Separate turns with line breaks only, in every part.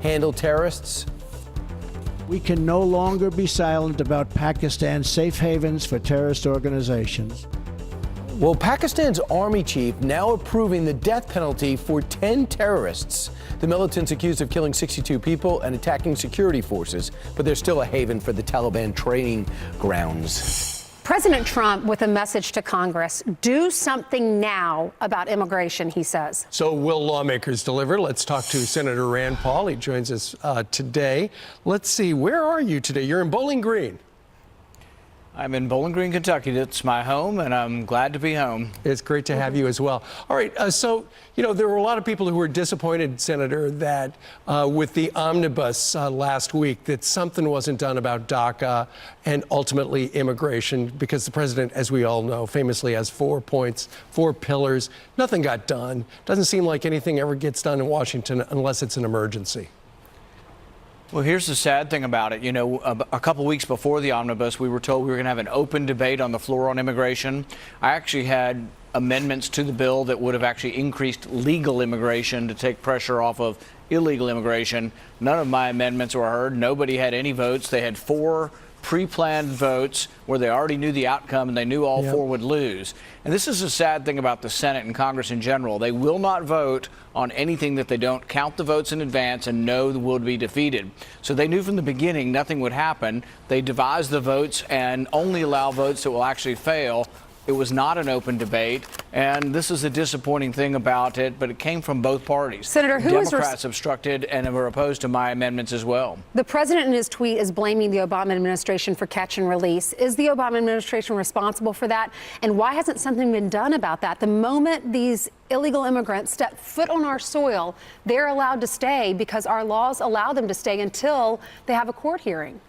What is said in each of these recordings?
handle terrorists?
We can no longer be silent about Pakistan's safe havens for terrorist organizations.
Well, Pakistan's army chief now approving the death penalty for 10 terrorists. The militants accused of killing 62 people and attacking security forces, but they're still a haven for the Taliban training grounds.
President Trump with a message to Congress. Do something now about immigration, he says.
So will lawmakers deliver? Let's talk to Senator Rand Paul. He joins us today. Let's see, where are you today? You're in Bowling Green.
I'm in Bowling Green, Kentucky. That's my home, and I'm glad to be home.
It's great to have you as well. All right, so, there were a lot of people who were disappointed, Senator, that with the omnibus last week, that something wasn't done about DACA and ultimately immigration, because the president, as we all know, famously has 4 points, 4 pillars. Nothing got done. Doesn't seem like anything ever gets done in Washington unless it's an emergency.
Well, here's the sad thing about it. A couple weeks before the omnibus, we were told we were going to have an open debate on the floor on immigration. I actually had amendments to the bill that would have actually increased legal immigration to take pressure off of illegal immigration. None of my amendments were heard. Nobody had any votes. They had 4 pre-planned votes where they already knew the outcome and they knew all 4 would lose. And this is the sad thing about the Senate and Congress in general. They will not vote on anything that they don't count the votes in advance and know will be defeated. So they knew from the beginning nothing would happen. They devised the votes and only allow votes that will actually fail. It was not an open debate, and this is a disappointing thing about it, but it came from both parties.
Senator, who
Democrats obstructed and were opposed to my amendments as well.
The president in his tweet is blaming the Obama administration for catch and release. Is the Obama administration responsible for that? And why hasn't something been done about that? The moment these illegal immigrants step foot on our soil, they're allowed to stay because our laws allow them to stay until they have a court hearing.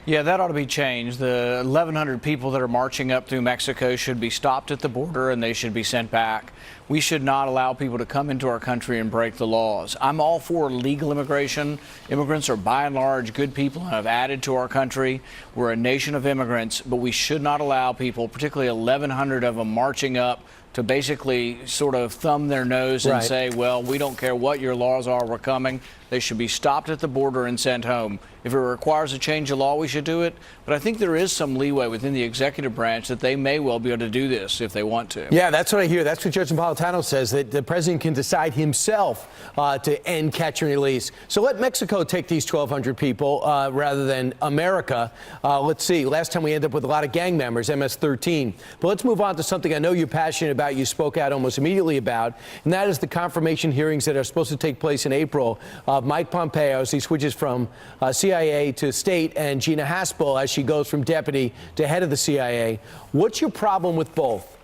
Yeah, that ought to be changed. The 1,100 people that are marching up through Mexico should be stopped at the border and they should be sent back. We should not allow people to come into our country and break the laws. I'm all for legal immigration. Immigrants are by and large good people and have added to our country. We're a nation of immigrants, but we should not allow people, particularly 1,100 of them, marching up to basically sort of thumb their nose and say, well, we don't care what your laws are, we're coming. They should be stopped at the border and sent home. If it requires a change of law, we should do it. But I think there is some leeway within the executive branch that they may well be able to do this if they want to.
Yeah, that's what I hear. That's what Judge Napolitano says, that the president can decide himself to end catch and release. So let Mexico take these 1,200 people rather than America. Let's see. Last time we ended up with a lot of gang members, MS-13. But let's move on to something I know you're passionate about, you spoke out almost immediately about, and that is the confirmation hearings that are supposed to take place in April. Mike Pompeo, as he switches from CIA to state, and Gina Haspel as she goes from deputy to head of the CIA. What's your problem with both?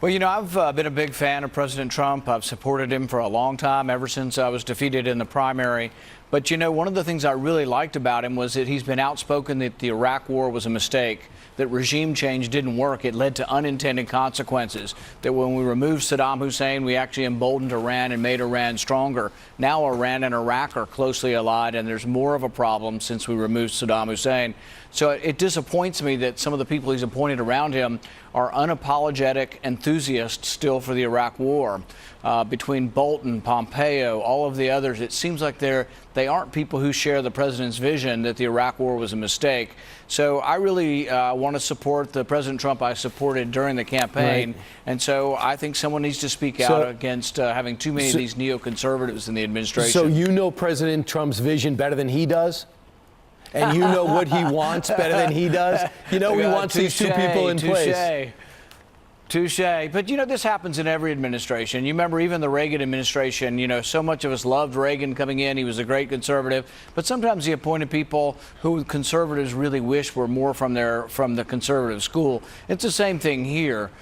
Well, I've been a big fan of President Trump. I've supported him for a long time, ever since I was defeated in the primary. But, one of the things I really liked about him was that he's been outspoken that the Iraq War was a mistake, that regime change didn't work. It led to unintended consequences, that when we removed Saddam Hussein, we actually emboldened Iran and made Iran stronger. Now Iran and Iraq are closely allied, and there's more of a problem since we removed Saddam Hussein. So it disappoints me that some of the people he's appointed around him are unapologetic enthusiasts still for the Iraq War. Between Bolton, Pompeo, all of the others, it seems like they aren't people who share the president's vision that the Iraq War was a mistake. So I really want to support the President Trump I supported during the campaign. And so I think someone needs to speak out against having too many of these neoconservatives in the administration.
So you know President Trump's vision better than he does? And you know what he wants better than he does? He wants these 2 people in place.
Touche. But, this happens in every administration. You remember even the Reagan administration, so much of us loved Reagan coming in. He was a great conservative. But sometimes he appointed people who conservatives really wish were more from the conservative school. It's the same thing here.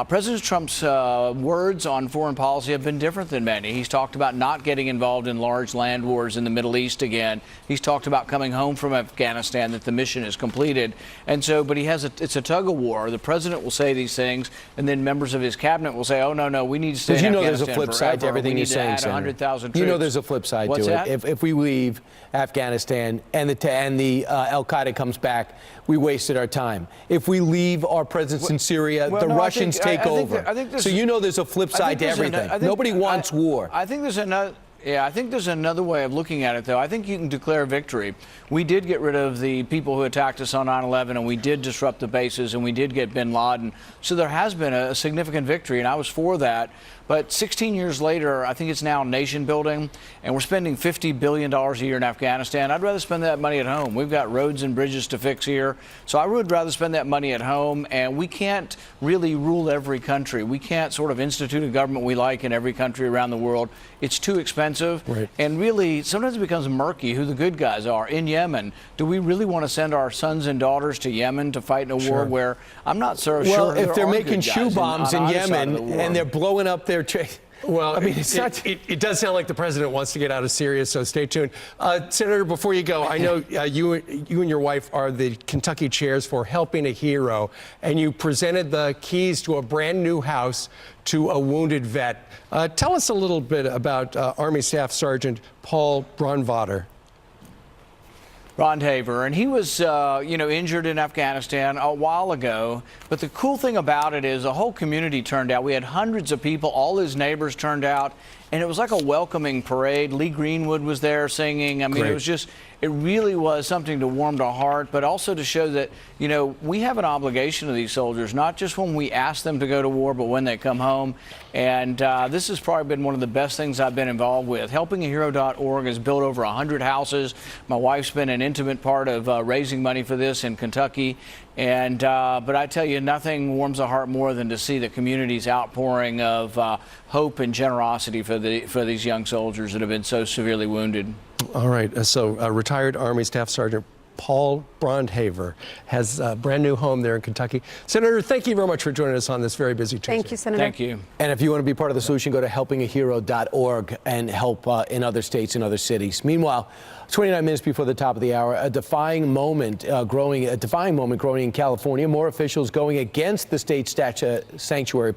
President Trump's words on foreign policy have been different than many. He's talked about not getting involved in large land wars in the Middle East again. He's talked about coming home from Afghanistan, that the mission is completed. And so, but it's a tug of war. The president will say these things, and then members of his cabinet will say, oh, no, we need to stay in Afghanistan
there's a flip side to everything he's saying, Senator.
100,000 troops.
There's a flip side
What's
to
that?
it. If we leave Afghanistan and the Al-Qaeda comes back, we wasted our time. If we leave our presence in Syria, the Russians take over.
I think
so there's a flip side to everything. Nobody wants war.
I think there's another. Yeah, I think there's another way of looking at it, though. I think you can declare victory. We did get rid of the people who attacked us on 9/11, and we did disrupt the bases, and we did get bin Laden. So there has been a significant victory, and I was for that. But 16 years later, I think it's now nation building, and we're spending $50 billion a year in Afghanistan. I'd rather spend that money at home. We've got roads and bridges to fix here. So I would rather spend that money at home, and we can't really rule every country. We can't sort of institute a government we like in every country around the world. It's too expensive.
Right.
And really, sometimes it becomes murky who the good guys are. In Yemen, do we really want to send our sons and daughters to Yemen to fight in a war where I'm not so sure?
Well, if
there
they're
are
making
good guys
shoe bombs in
on either side of
Yemen
the war.
and they're blowing up their
Well,
I mean, it's not.
It does sound like the president wants to get out of Syria, so stay tuned. Senator, before you go, I know you and your wife are the Kentucky chairs for Helping a Hero, and you presented the keys to a brand new house to a wounded vet. Tell us a little bit about Army Staff Sergeant Paul Braunvater.
Brandhaver, and he was, injured in Afghanistan a while ago. But the cool thing about it is the whole community turned out. We had hundreds of people. All his neighbors turned out, and it was like a welcoming parade. Lee Greenwood was there singing. I mean,
Great.
it really was something to warm the heart, but also to show that, we have an obligation to these soldiers, not just when we ask them to go to war, but when they come home. And this has probably been one of the best things I've been involved with. HelpingAHero.org has built over 100 houses. My wife's been an intimate part of raising money for this in Kentucky. And but I tell you, nothing warms the heart more than to see the community's outpouring of hope and generosity for these young soldiers that have been so severely wounded.
All right, so retired Army Staff Sergeant Paul Braunhaver has a brand new home there in Kentucky. Senator, thank you very much for joining us on this very busy Tuesday.
Thank you, Senator.
Thank you.
And if you want to be part of the solution, go to helpingahero.org and help in other states and other cities. Meanwhile, 29 minutes before the top of the hour, a defying moment growing in California. More officials going against the state sanctuary